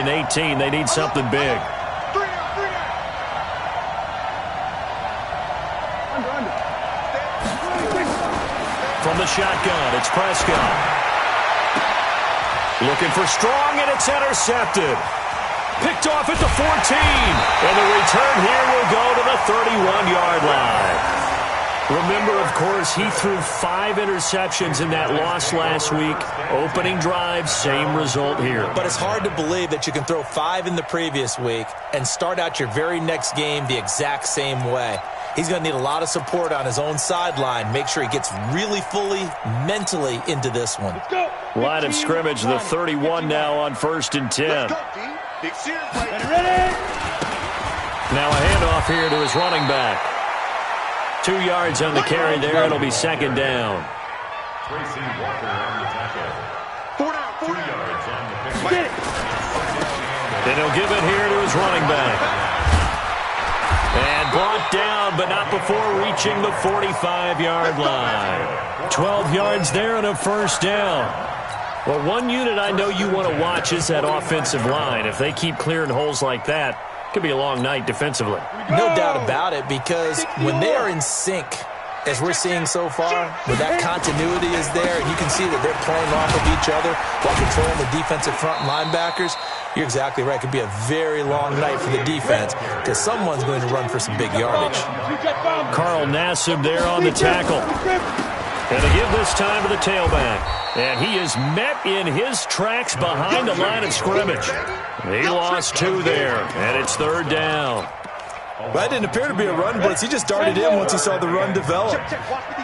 18, they need something big. From the shotgun, it's Prescott. Looking for strong, and it's intercepted. Picked off at the 14. And the return here will go to the 31-yard line. Remember, of course, he threw 5 interceptions in that loss last week. Opening drive, same result here. But it's hard to believe that you can throw 5 in the previous week and start out your very next game the exact same way. He's going to need a lot of support on his own sideline. Make sure he gets really fully, mentally into this one. Line of scrimmage, the 31 now on 1st and 10. Now a handoff here to his running back. 2 yards on the carry there. It'll be 2nd down. Then he'll give it here to his running back. And brought down, but not before reaching the 45-yard line. 12 yards there and a 1st down. Well, one unit I know you want to watch is that offensive line. If they keep clearing holes like that, it could be a long night defensively. No doubt about it, because when they are in sync, as we're seeing so far, where that continuity is there, and you can see that they're playing off of each other while controlling the defensive front linebackers, you're exactly right. It could be a very long night for the defense because someone's going to run for some big yardage. Carl Nassib there on the tackle. And to give this time to the tailback. And he is met in his tracks behind the line of scrimmage. He lost 2 there, and it's 3rd down. Well, that didn't appear to be a run blitz. He just darted in once he saw the run develop.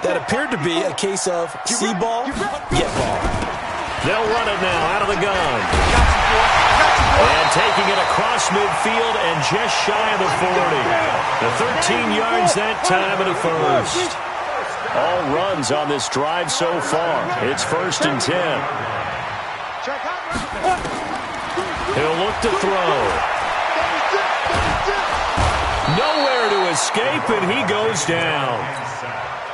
That appeared to be a case of see ball, get ball. They'll run it now out of the gun. And taking it across midfield and just shy of the 40. The 13 yards that time and a 1st. All runs on this drive so far. It's 1st and 10. He'll look to throw. Nowhere to escape, and he goes down.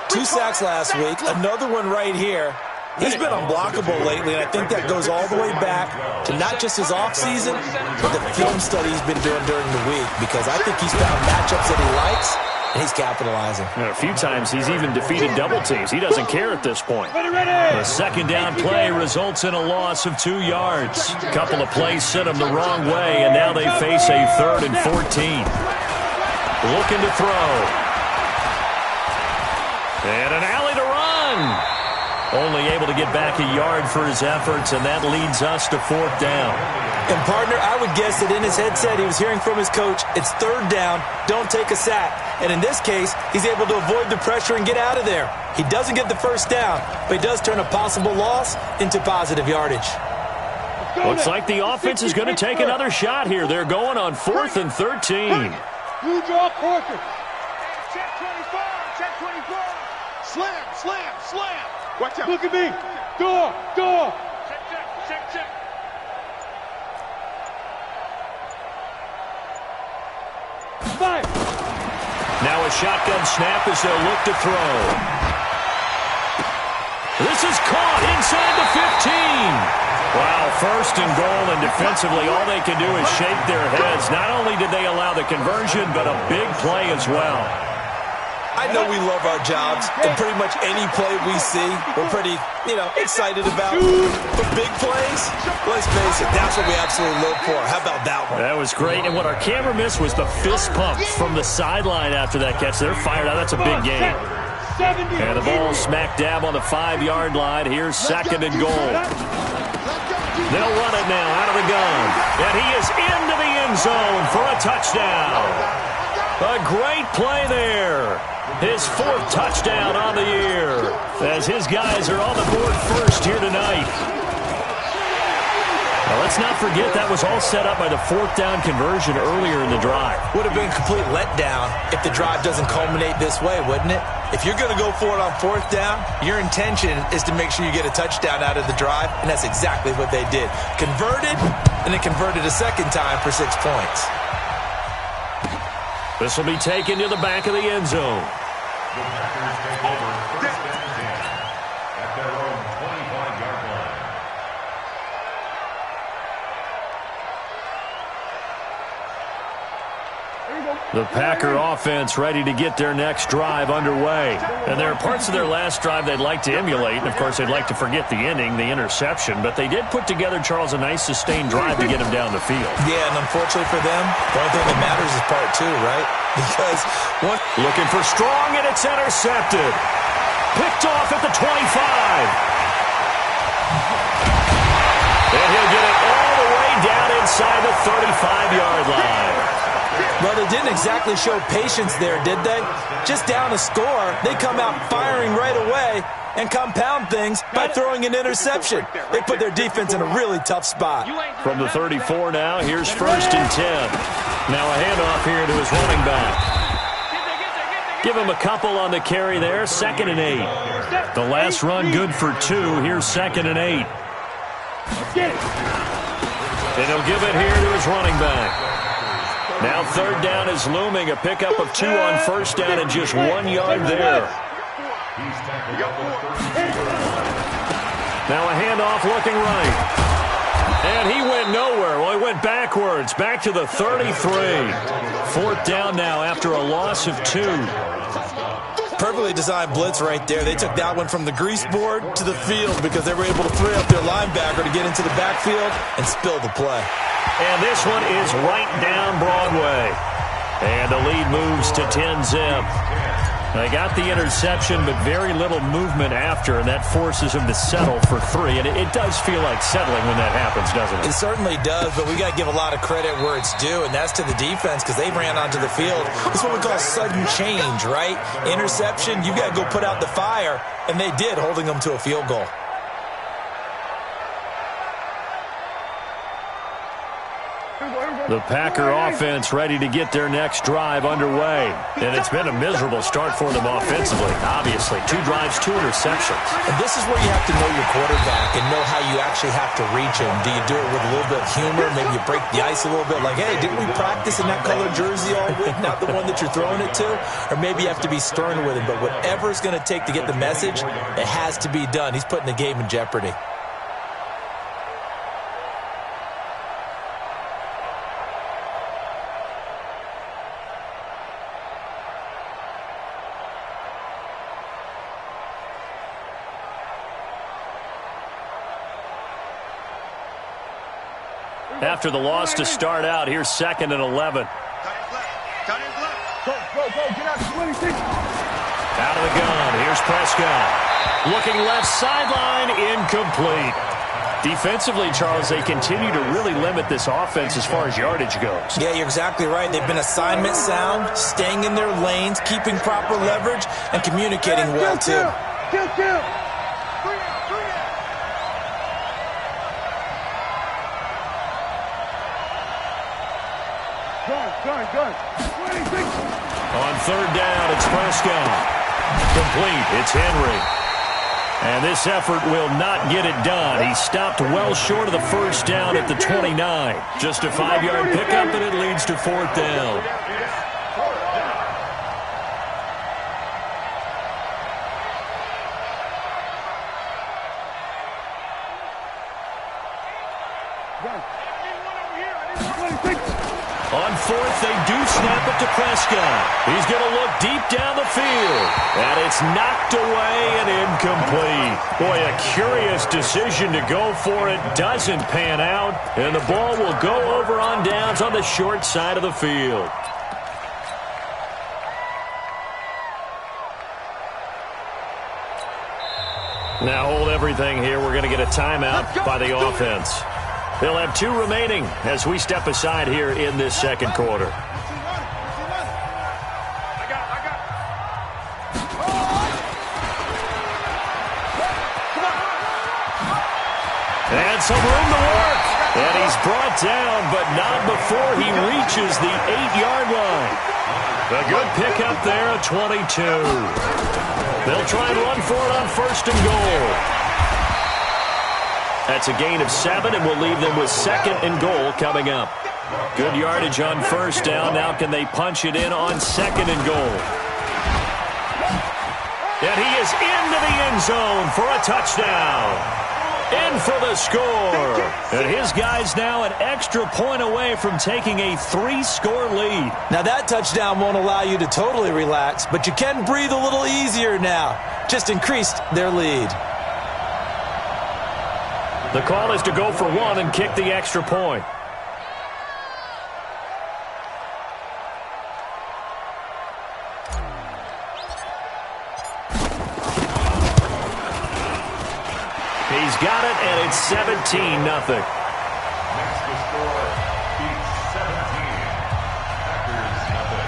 2 sacks last week, another one right here. He's been unblockable lately, and I think that goes all the way back to not just his offseason, but the film study he's been doing during the week, because I think he's found matchups that he likes, and he's capitalizing. A few times he's even defeated double teams. He doesn't care at this point. The 2nd down play results in a loss of 2 yards. A couple of plays sent him the wrong way, and now they face a 3rd and 14. Looking to throw. And an alley to run. Only able to get back a yard for his efforts, and that leads us to 4th down. And, partner, I would guess that in his headset he was hearing from his coach, it's 3rd down, don't take a sack. And in this case, he's able to avoid the pressure and get out of there. He doesn't get the 1st down, but he does turn a possible loss into positive yardage. Looks like the offense is going to take another shot here. They're going on 4th and 13. You draw Porter. Check 24, check 24. Slam, slam, slam. Watch out. Look at me. Door, door. Check, check, check, check. Fire. Now a shotgun snap as they'll look to throw. This is caught inside the 15. Wow, 1st and goal, and defensively all they can do is shake their heads. Not only did they allow the conversion, but a big play as well. I know we love our jobs, and pretty much any play we see, we're pretty, excited about. But big plays, let's face it, that's what we absolutely live for. How about that one? That was great, and what our camera missed was the fist pumps from the sideline after that catch. They're fired out. That's a big game. And the ball smack dab on the 5-yard line. Here's 2nd and goal. They'll run it now out of the gun. And he is into the end zone for a touchdown. A great play there. His 4th touchdown on the year, as his guys are on the board first here tonight. Now, let's not forget that was all set up by the 4th down conversion earlier in the drive. Would have been a complete letdown if the drive doesn't culminate this way, wouldn't it? If you're going to go for it on 4th down, your intention is to make sure you get a touchdown out of the drive, and that's exactly what they did. Converted, and then converted a 2nd time for 6 points. This will be taken to the back of the end zone. The Packers take over 1st and 10 at their own 25-yard line. The Packer offense ready to get their next drive underway. And there are parts of their last drive they'd like to emulate. And, of course, they'd like to forget the ending, the interception. But they did put together, Charles, a nice sustained drive to get him down the field. Yeah, and unfortunately for them, the only thing that matters is part two, right? Because one... Looking for strong, and it's intercepted. Picked off at the 25. And he'll get it all the way down inside the 35-yard line. Well, they didn't exactly show patience there, did they? Just down a score, they come out firing right away and compound things by throwing an interception. They put their defense in a really tough spot. From the 34 now, here's 1st and 10. Now a handoff here to his running back. Give him a couple on the carry there, 2nd and 8. The last run good for 2. Here's 2nd and 8. And he'll give it here to his running back. Now 3rd down is looming. A pickup of 2 on 1st down and just 1 yard there. Now a handoff looking right. And he went nowhere. Well, he went backwards, back to the 33. 4th down now after a loss of 2. Perfectly designed blitz right there. They took that one from the grease board to the field because they were able to free up their linebacker to get into the backfield and spill the play. And this one is right down Broadway. And the lead moves to 10-zip. They got the interception, but very little movement after, and that forces them to settle for 3. And it does feel like settling when that happens, doesn't it? It certainly does, but we got to give a lot of credit where it's due, and that's to the defense because they ran onto the field. It's what we call sudden change, right? Interception, you got to go put out the fire, and they did, holding them to a field goal. The Packer offense ready to get their next drive underway. And it's been a miserable start for them offensively, obviously. 2 drives, 2 interceptions. And this is where you have to know your quarterback and know how you actually have to reach him. Do you do it with a little bit of humor? Maybe you break the ice a little bit like, hey, didn't we practice in that colored jersey all week, not the one that you're throwing it to? Or maybe you have to be stern with him. But whatever it's going to take to get the message, it has to be done. He's putting the game in jeopardy. After the loss to start out, here's 2nd and 11. Go, get out the 26. Out of the gun, here's Prescott. Looking left sideline, incomplete. Defensively, Charles, they continue to really limit this offense as far as yardage goes. Yeah, you're exactly right. They've been assignment sound, staying in their lanes, keeping proper leverage, and communicating well, too. Kill. Gun. 26. On 3rd down, it's Prescott. Complete, it's Henry. And this effort will not get it done. He stopped well short of the 1st down at the 29. Just a 5-yard pickup, and it leads to 4th down. On 4th, they do snap it to Prescott. He's going to look deep down the field. And it's knocked away and incomplete. Boy, a curious decision to go for it. Doesn't pan out. And the ball will go over on downs on the short side of the field. Now hold everything here. We're going to get a timeout by the offense. They'll have 2 remaining as we step aside here in this 2nd quarter. And some room to work. And he's brought down, but not before he reaches the 8-yard line. A good pickup there at 22. They'll try and run for it on 1st and goal. That's a gain of 7, and we'll leave them with 2nd and goal coming up. Good yardage on 1st down. Now can they punch it in on 2nd and goal? And he is into the end zone for a touchdown. In for the score. And his guy's now an extra point away from taking a 3-score lead. Now that touchdown won't allow you to totally relax, but you can breathe a little easier now. Just increased their lead. The call is to go for one and kick the extra point. He's got it, and it's 17-0. Next to score, Beats 17. Packers, nothing.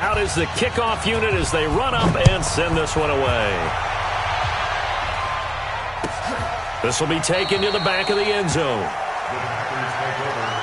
Out is the kickoff unit as they run up and send this one away. This will be taken to the back of the end zone. The Packers take over.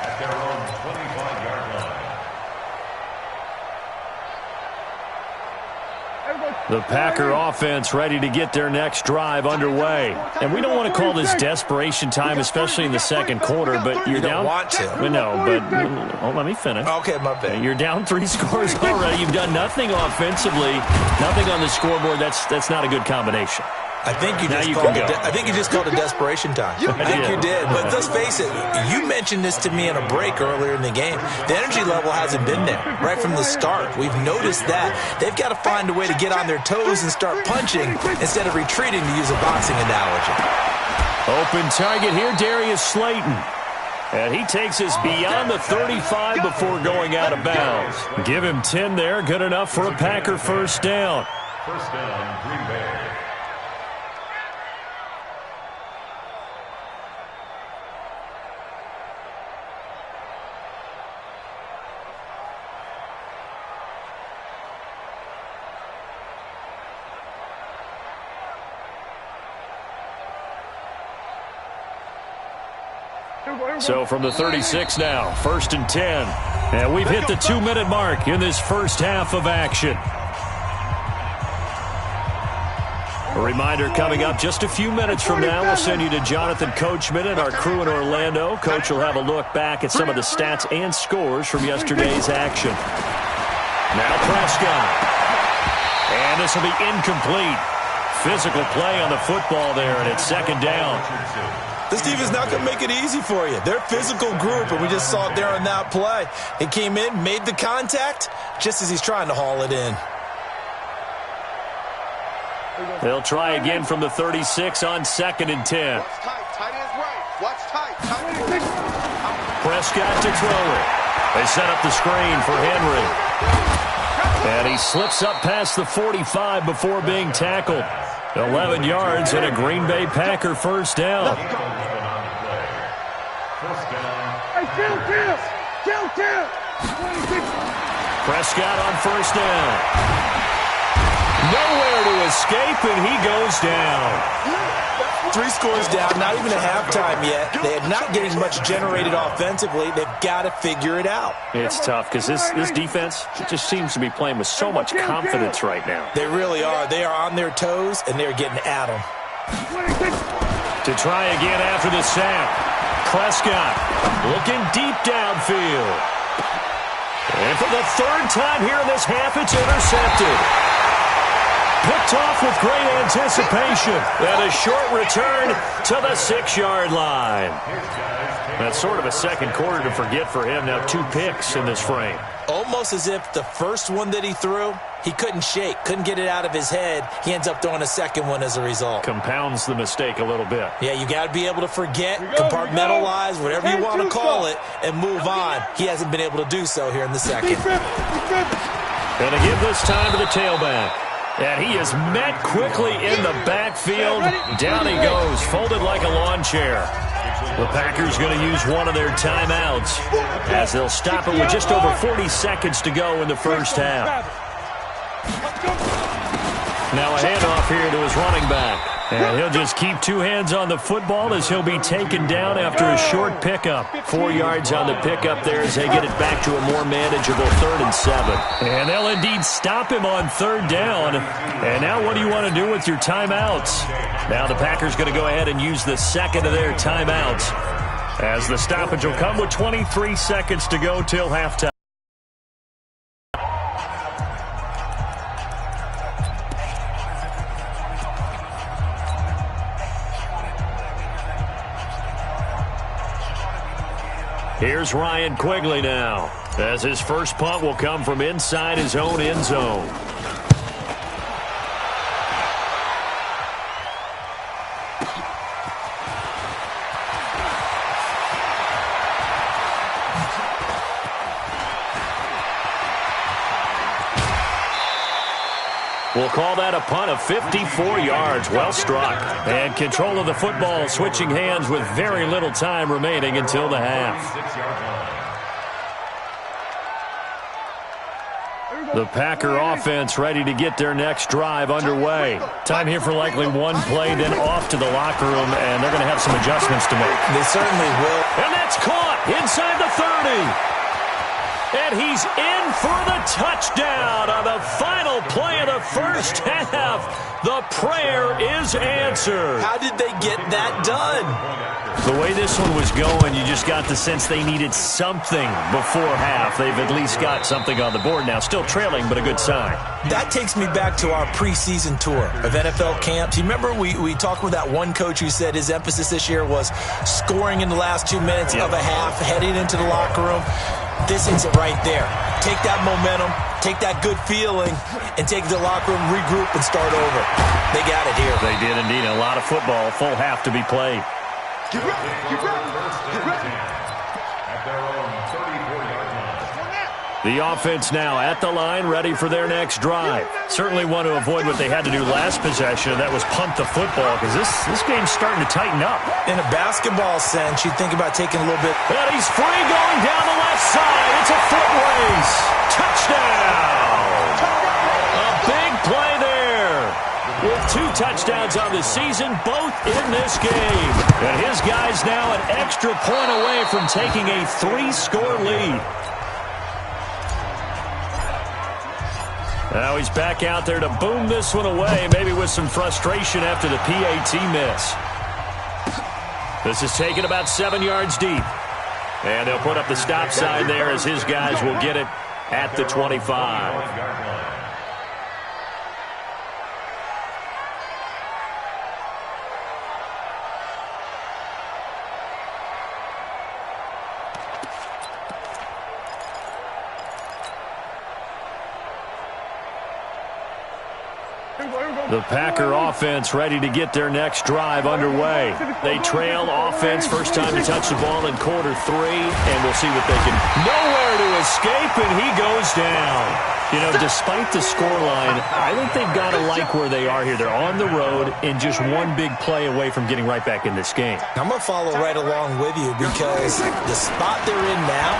At their own 25-yard line. The Packer offense ready to get their next drive underway. And we don't want to call this desperation time, especially in the second quarter, but you're down. You don't want to. No, but let me finish. Okay, my bad. You're down 3 scores already. You've done nothing offensively, nothing on the scoreboard. That's not a good combination. I think you just called it desperation time. I think you did. But let's face it, you mentioned this to me in a break earlier in the game. The energy level hasn't been there right from the start. We've noticed that. They've got to find a way to get on their toes and start punching instead of retreating, to use a boxing analogy. Open target here, Darius Slayton. And he takes us beyond the 35 before going out of bounds. Give him 10 there. Good enough for a Packer first down. First down, Green Bay. So from the 36 now, 1st and 10. And we've hit the 2-minute mark in this first half of action. A reminder coming up just a few minutes from now, we'll send you to Jonathan Coachman and our crew in Orlando. Coach will have a look back at some of the stats and scores from yesterday's action. Now Prescott. And this will be incomplete. Physical play on the football there, and it's 2nd down. This team is not going to make it easy for you. They're a physical group, and we just saw it there on that play. He came in, made the contact, just as he's trying to haul it in. They'll try again from the 36 on 2nd and 10. Watch tight. Tight ends right. Watch tight. Prescott to throw it. They set up the screen for Henry. And he slips up past the 45 before being tackled. 11 yards and a Green Bay Packer first down. Prescott on first down. Nowhere to escape, and he goes down. 3 scores down, not even at halftime yet. They are not getting much generated offensively. They've got to figure it out. It's tough because this defense just seems to be playing with so much confidence right now. They really are. They are on their toes, and they're getting at them. To try again after the sack. Prescott looking deep downfield. And for the 3rd time here in this half, it's intercepted. picked off with great anticipation. And a short return to the 6-yard line. That's sort of a second quarter to forget for him. Now 2 picks in this frame. Almost as if the first one that he threw, he couldn't shake, couldn't get it out of his head. He ends up throwing a second one as a result. Compounds the mistake a little bit. Yeah, you got to be able to forget, compartmentalize, whatever you want to call it, and move on. He hasn't been able to do so here in the second. Going to give this time to the tailback. And he is met quickly in the backfield. Down he goes, folded like a lawn chair. The Packers going to use one of their timeouts as they'll stop it with just over 40 seconds to go in the first half. Now a handoff here to his running back. And he'll just keep 2 hands on the football as he'll be taken down after a short pickup. 4 yards on the pickup there as they get it back to a more manageable 3rd and 7. And they'll indeed stop him on 3rd down. And now what do you want to do with your timeouts? Now the Packers going to go ahead and use the second of their timeouts as the stoppage will come with 23 seconds to go till halftime. Here's Ryan Quigley now, as his first punt will come from inside his own end zone. We'll call that a punt of 54 yards. Well struck. And control of the football switching hands with very little time remaining until the half. The Packer offense ready to get their next drive underway. Time here for likely one play, then off to the locker room, and they're going to have some adjustments to make. They certainly will. And that's caught inside the 30. And he's in for the touchdown on the final play of the first half. The prayer is answered. How did they get that done? The way this one was going, you just got the sense they needed something before half. They've at least got something on the board now. Still trailing, but a good sign. That takes me back to our preseason tour of NFL camps. You remember we talked with that one coach who said his emphasis this year was scoring in the last 2 minutes of a half, heading into the locker room. This is it right there. Take that momentum, take that good feeling, and take the locker room, regroup, and start over. They got it here. They did indeed. A lot of football, full half to be played. Get ready, get ready, get ready. At their own 34-yard line. The offense now at the line, ready for their next drive. Certainly want to avoid what they had to do last possession, and that was punt the football, because this game's starting to tighten up. In a basketball sense, you think about taking a little bit. And he's free going down the left side. It's a foot race. Touchdown. A big play there. With 2 touchdowns on the season, both in this game. And his guys now an extra point away from taking a 3-score lead. Now he's back out there to boom this one away, maybe with some frustration after the PAT miss. This is taken about 7 yards deep. And they'll put up the stop sign there as his guys will get it at the 25. The Packer offense ready to get their next drive underway. They trail offense, first time to touch the ball in quarter 3, and we'll see what they can. Nowhere to escape, and he goes down. You know, despite the scoreline, I think they've got to like where they are here. They're on the road and just one big play away from getting right back in this game. I'm going to follow right along with you because the spot they're in now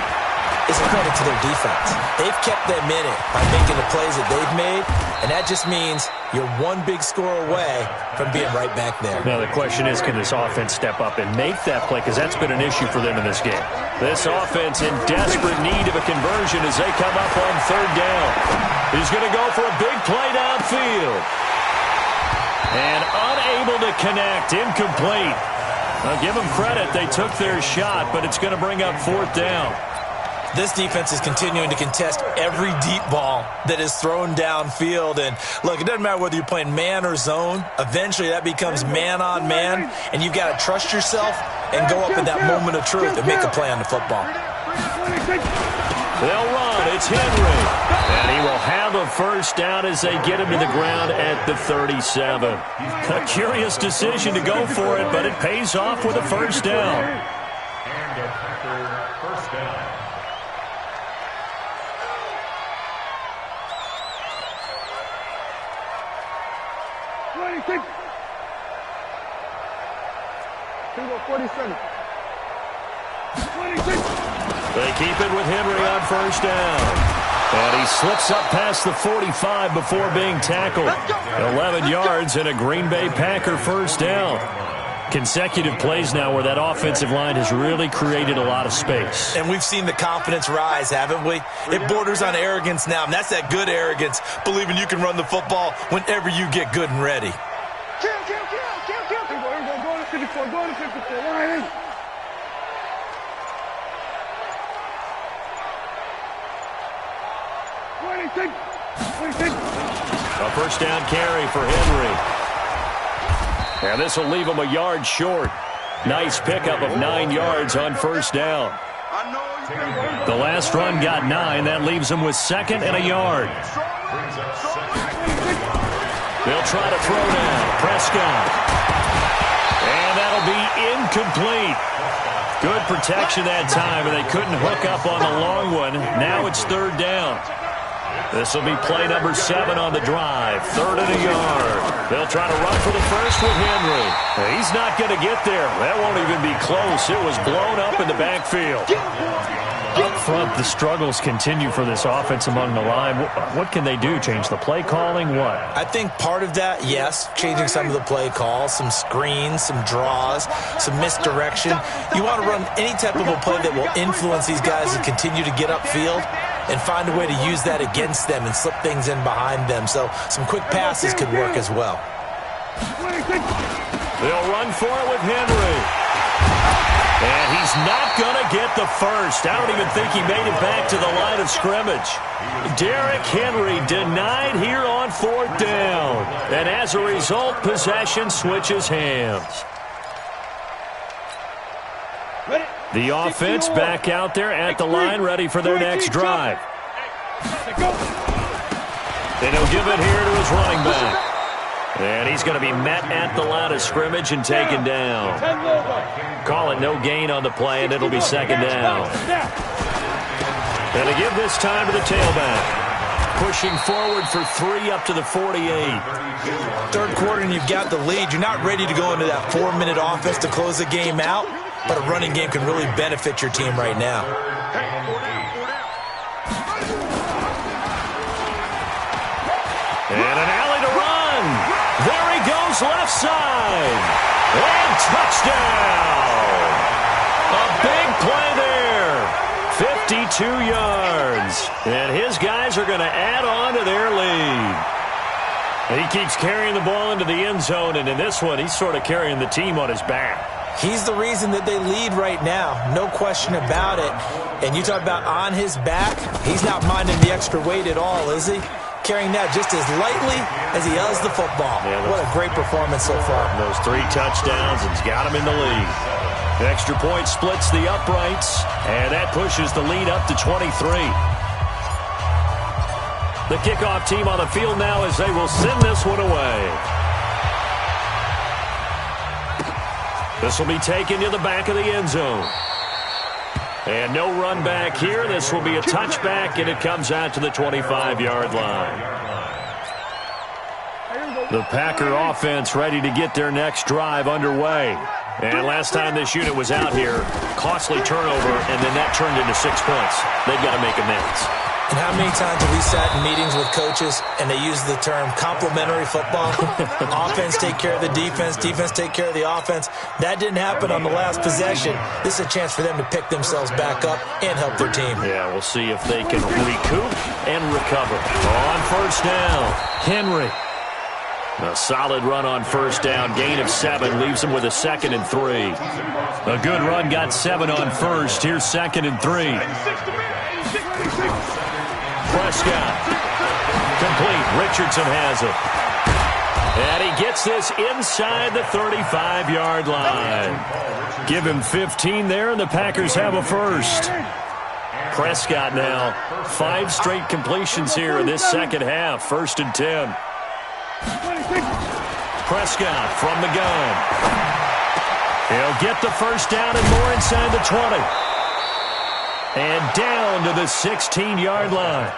is a credit to their defense. They've kept them in it by making the plays that they've made, and that just means you're one big score away from being right back there. Now the question is, can this offense step up and make that play? Because that's been an issue for them in this game. This offense in desperate need of a conversion as they come up on 3rd down. He's going to go for a big play downfield. And unable to connect, incomplete. I'll give them credit. They took their shot, but it's going to bring up 4th down. This defense is continuing to contest every deep ball that is thrown downfield. And look, it doesn't matter whether you're playing man or zone. Eventually that becomes man on man, and you've got to trust yourself and go up in that moment of truth and make a play on the football. They'll run. It's Henry. And he will have a first down as they get him to the ground at the 37. A curious decision to go for it, but it pays off with a first down. And a Packer first down. They keep it with Henry on first down. And he slips up past the 45 before being tackled. 11 yards and a Green Bay Packer first down. Consecutive plays now where that offensive line has really created a lot of space. And we've seen the confidence rise, haven't we? It borders on arrogance now, and that's that good arrogance, believing you can run the football whenever you get good and ready. Kill. Go to 54. Line. A first down carry for Henry. And this will leave him a yard short. Nice pickup of 9 yards on first down. The last run got 9. That leaves him with second and a yard. They'll try to throw now. Prescott. And that'll be incomplete. Good protection that time, and they couldn't hook up on the long one. Now it's third down. This will be play number 7 on the drive. Third and a yard. They'll try to run for the first with Henry. He's not going to get there. That won't even be close. It was blown up in the backfield. Up front, the struggles continue for this offense among the line. What can they do? Change the play calling? What? I think part of that, yes, changing some of the play calls, some screens, some draws, some misdirection. You want to run any type of a play that will influence these guys to continue to get upfield and find a way to use that against them and slip things in behind them. So some quick passes could work as well. They'll run for it with Henry. And he's not going to get the first. I don't even think he made it back to the line of scrimmage. Derrick Henry denied here on fourth down. And as a result, possession switches hands. The offense back out there at the line, ready for their next drive. And he'll give it here to his running back. And he's going to be met at the line of scrimmage and taken down. Call it no gain on the play, and it'll be second down. And to give this time to the tailback. Pushing forward for 3 up to the 48. Third quarter and you've got the lead. You're not ready to go into that 4-minute offense to close the game out, but a running game can really benefit your team right now. And an alley to run. There he goes left side. And touchdown. A big play there. 52 yards. And his guys are going to add on to their lead. He keeps carrying the ball into the end zone, and in this one, he's sort of carrying the team on his back. He's the reason that they lead right now. No question about it. And you talk about on his back, he's not minding the extra weight at all, is he? Carrying that just as lightly as he does the football. Yeah, what a great performance so far. Those 3 touchdowns, it's got him in the lead. The extra point splits the uprights, and that pushes the lead up to 23. The kickoff team on the field now as they will send this one away. This will be taken to the back of the end zone. And no run back here. This will be a touchback, and it comes out to the 25-yard line. The Packer offense ready to get their next drive underway. And last time this unit was out here, costly turnover, and then that turned into 6 points. They've got to make amends. And how many times have we sat in meetings with coaches and they use the term complementary football? Offense take care of the defense, defense take care of the offense. That didn't happen on the last possession. This is a chance for them to pick themselves back up and help their team. Yeah, we'll see if they can recoup and recover. On first down, Henry. A solid run on first down. Gain of 7 leaves him with a 2nd and 3. A good run got 7 on first. Here's 2nd and 3. Prescott. Complete. Richardson has it. And he gets this inside the 35-yard line. Give him 15 there, and the Packers have a first. Prescott now, 5 straight completions here in this second half. 1st and 10. Prescott from the gun. He'll get the first down and more inside the 20. And down to the 16-yard line.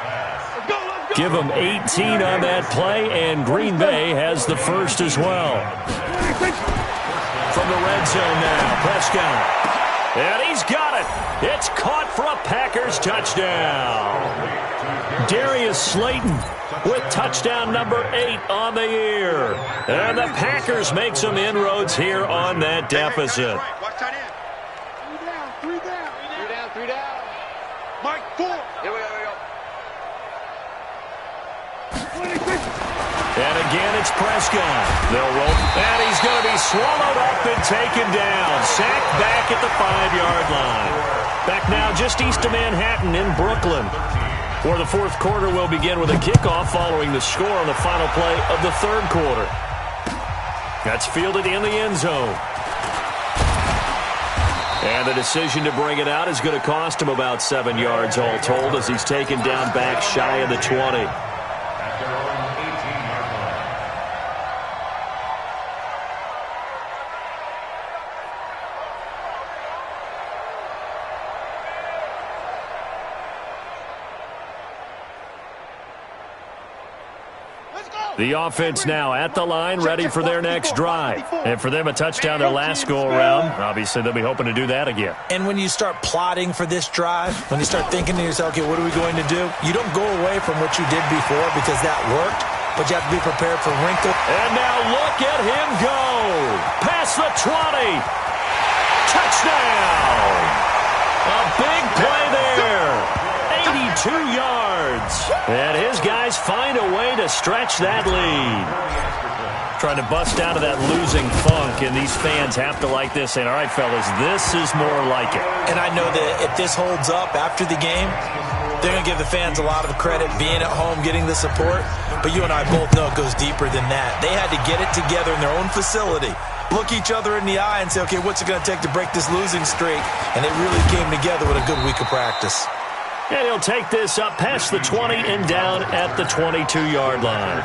Give them 18 on that play, and Green Bay has the first as well. From the red zone now, Prescott. And he's got it. It's caught for a Packers touchdown. Darius Slayton with touchdown number 8 on the year. And the Packers make some inroads here on that deficit. Watch that in. 3 down. 3 down. Mike, 4. Here we go. And again, it's Prescott. They'll roll. And he's going to be swallowed up and taken down. Sacked back at the 5-yard line. Back now just east of Manhattan in Brooklyn, where the 4th quarter will begin with a kickoff following the score on the final play of the 3rd quarter. That's fielded in the end zone. And the decision to bring it out is going to cost him about 7 yards all told, as he's taken down back shy of the 20. The offense now at the line, ready for their next drive. And for them, a touchdown their last go-around. Obviously, they'll be hoping to do that again. And when you start plotting for this drive, when you start thinking to yourself, okay, what are we going to do? You don't go away from what you did before because that worked, but you have to be prepared for wrinkle. And now look at him go. Past the 20. Touchdown. A big play there. 82 yards. And his guys find a way to stretch that lead. Trying to bust out of that losing funk, and these fans have to like this, saying, all right, fellas, this is more like it. And I know that if this holds up after the game, they're going to give the fans a lot of credit being at home, getting the support. But you and I both know it goes deeper than that. They had to get it together in their own facility, look each other in the eye and say, okay, what's it going to take to break this losing streak? And they really came together with a good week of practice. And he'll take this up past the 20 and down at the 22-yard line.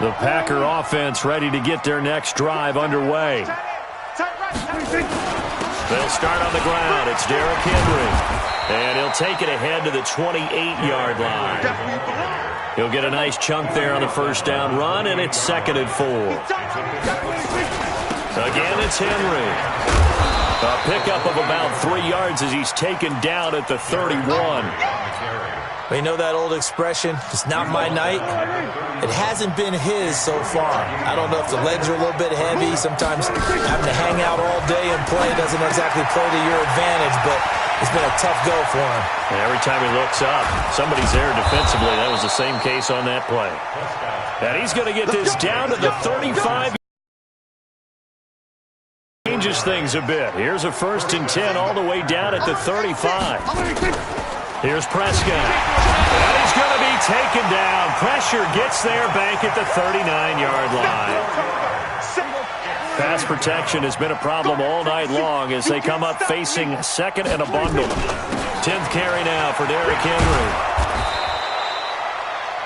The Packer offense ready to get their next drive underway. They'll start on the ground. It's Derrick Henry. And he'll take it ahead to the 28-yard line. He'll get a nice chunk there on the first down run, and it's 2nd and 4. Again, it's Henry. A pickup of about 3 yards as he's taken down at the 31. Well, you know that old expression, it's not my night? It hasn't been his so far. I don't know if the legs are a little bit heavy. Sometimes having to hang out all day and play doesn't exactly play to your advantage, but it's been a tough go for him. And every time he looks up, somebody's there defensively. That was the same case on that play. And he's going to get this down to the 35. Changes things a bit. Here's a 1st and 10 all the way down at the 35. Here's Prescott. And he's going to be taken down. Pressure gets there back at the 39-yard line. Pass protection has been a problem all night long as they come up facing 2nd and a bundle. 10th carry now for Derrick Henry.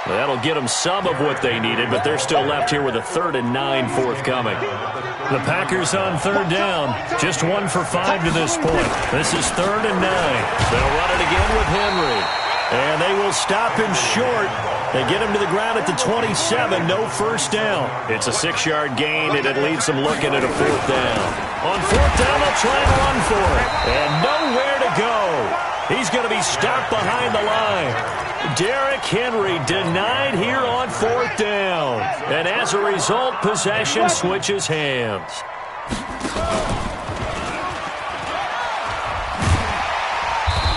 That'll get them some of what they needed, but they're still left here with a 3rd and 9 forthcoming. The Packers on 3rd down. Just 1 for 5 to this point. This is 3rd and 9. They'll run it again with Henry. And they will stop him short. They get him to the ground at the 27. No first down. It's a 6-yard gain, and it leaves them looking at a 4th down. On 4th down, they'll try and run for it. And nowhere to go. He's going to be stopped behind the line. Derrick Henry denied here on 4th down. And as a result, possession switches hands.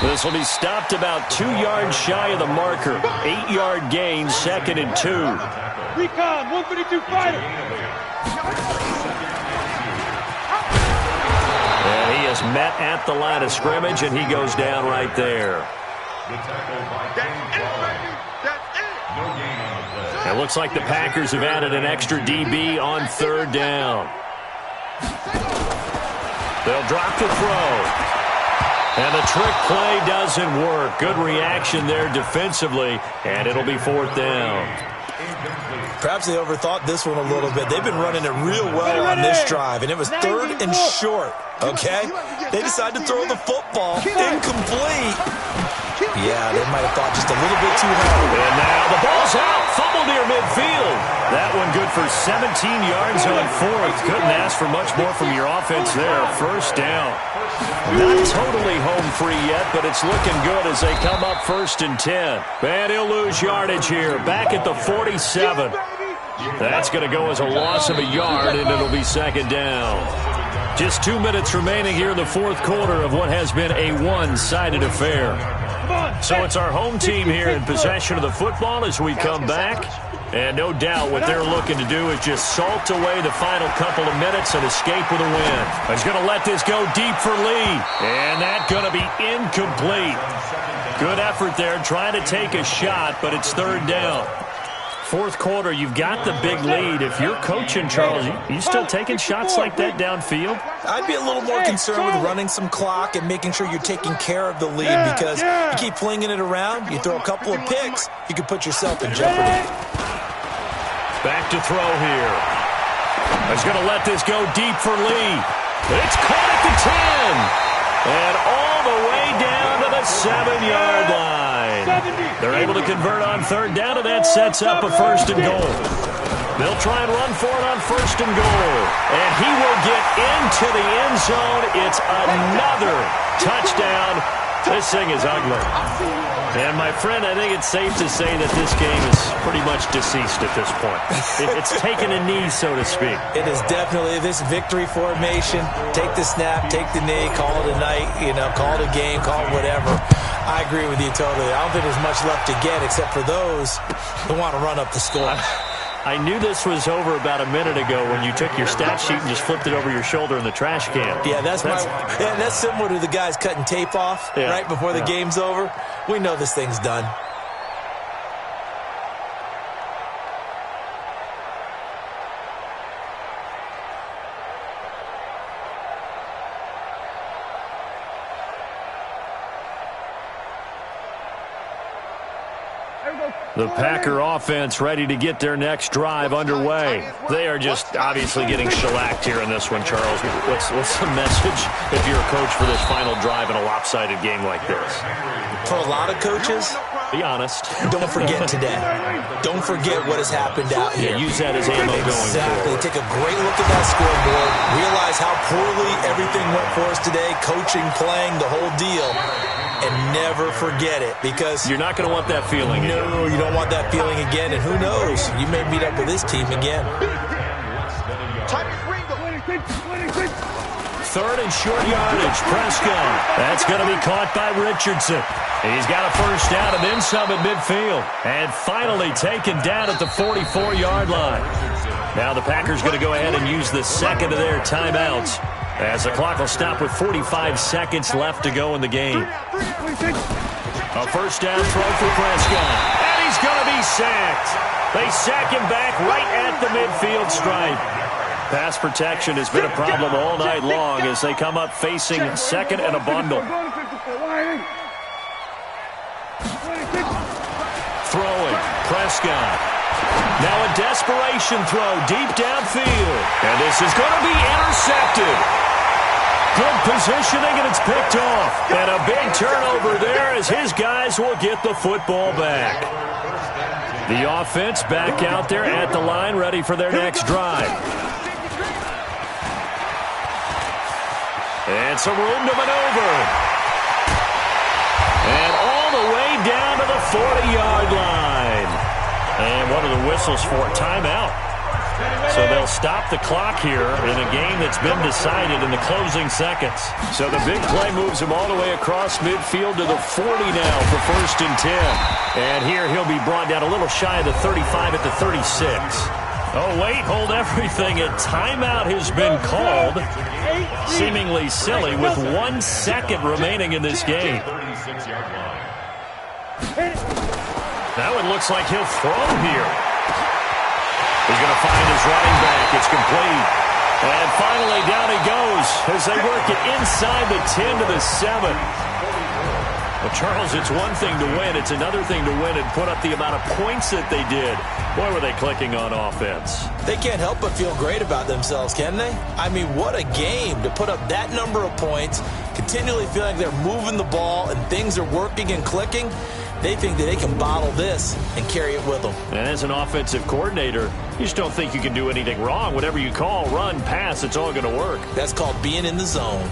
This will be stopped about 2 yards shy of the marker. 8-yard gain, 2nd and 2. Recon, 152 fighter. And he is is met at the line of scrimmage, and he goes down right there. It looks like the Packers have added an extra DB on third down. They'll drop to throw. And the trick play doesn't work. Good reaction there defensively, and it'll be fourth down. Perhaps they overthought this one a little bit. They've been running it real well on this drive, and it was third and short, okay? They decided to throw the football. Incomplete. Yeah, they might have thought just a little bit too hard. And now the ball's out. Fumble near midfield. That one good for 17 yards on fourth. Couldn't ask for much more from your offense there. First down. Not totally home free yet, but it's looking good as they come up first and 10. And he'll lose yardage here. Back at the 47. That's going to go as a loss of a yard, and it'll be second down. Just 2 minutes remaining here in the fourth quarter of what has been a one-sided affair. So it's our home team here in possession of the football as we come back. And no doubt what they're looking to do is just salt away the final couple of minutes and escape with a win. He's going to let this go deep for Lee. And that's going to be incomplete. Good effort there trying to take a shot, but it's third down. Fourth quarter, you've got the big lead. If you're coaching, Charles, you still taking shots like that downfield? I'd be a little more concerned with running some clock and making sure you're taking care of the lead, because you keep flinging it around, you throw a couple of picks, you could put yourself in jeopardy. Back to throw here. He's going to let this go deep for Lee. It's caught at the 10. And all the way down to the 7-yard line. They're able to convert on third down, and that sets up a first and goal. They'll try and run for it on first and goal. And he will get into the end zone. It's another touchdown. This thing is ugly. And, my friend, I think it's safe to say that this game is pretty much deceased at this point. It's taken a knee, so to speak. It is definitely this victory formation. Take the snap, take the knee, call it a night, call it a game, call it whatever. I agree with you totally. I don't think there's much left to get except for those who want to run up the score. I knew this was over about a minute ago when you took your stat sheet and just flipped it over your shoulder in the trash can. Yeah, that's similar to the guys cutting tape off right before the game's over. We know this thing's done. The Packer offense ready to get their next drive underway. They are just obviously getting shellacked here in this one, Charles. What's the message if you're a coach for this final drive in a lopsided game like this? For a lot of coaches, be honest. Don't forget today. Don't forget what has happened out here. Use that as ammo going forward. Exactly. Take a great look at that scoreboard. Realize how poorly everything went for us today. Coaching, playing, the whole deal. And never forget it, because you're not going to want that feeling again. No, you don't want that feeling again, and who knows? You may meet up with this team again. Third and short yardage. Prescott. That's going to be caught by Richardson. He's got a first down and then some at midfield. And finally taken down at the 44-yard line. Now the Packers going to go ahead and use the second of their timeouts, as the clock will stop with 45 seconds left to go in the game. A first down throw for Prescott. And he's going to be sacked. They sack him back right at the midfield stripe. Pass protection has been a problem all night long as they come up facing second and a bundle. Throwing. Prescott. Now a desperation throw deep downfield. And this is going to be intercepted. Good positioning, and it's picked off. And a big turnover there as his guys will get the football back. The offense back out there at the line, ready for their next drive. And some room to maneuver. And all the way down to the 40-yard line. And one of the whistles for a timeout. So they'll stop the clock here in a game that's been decided in the closing seconds. So the big play moves him all the way across midfield to the 40 now for first and 10. And here he'll be brought down a little shy of the 35 at the 36. Oh, wait, hold everything. A timeout has been called. Seemingly silly with 1 second remaining in this game. That one looks like he'll throw here. He's going to find his running back. It's complete. And finally down he goes as they work it inside the 10 to the 7. Well, Charles, it's one thing to win. It's another thing to win and put up the amount of points that they did. Boy, were they clicking on offense. They can't help but feel great about themselves, can they? I mean, what a game to put up that number of points, continually feeling like they're moving the ball and things are working and clicking. They think that they can bottle this and carry it with them. And as an offensive coordinator, you just don't think you can do anything wrong. Whatever you call, run, pass, it's all going to work. That's called being in the zone.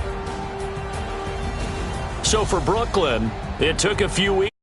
So for Brooklyn, it took a few weeks.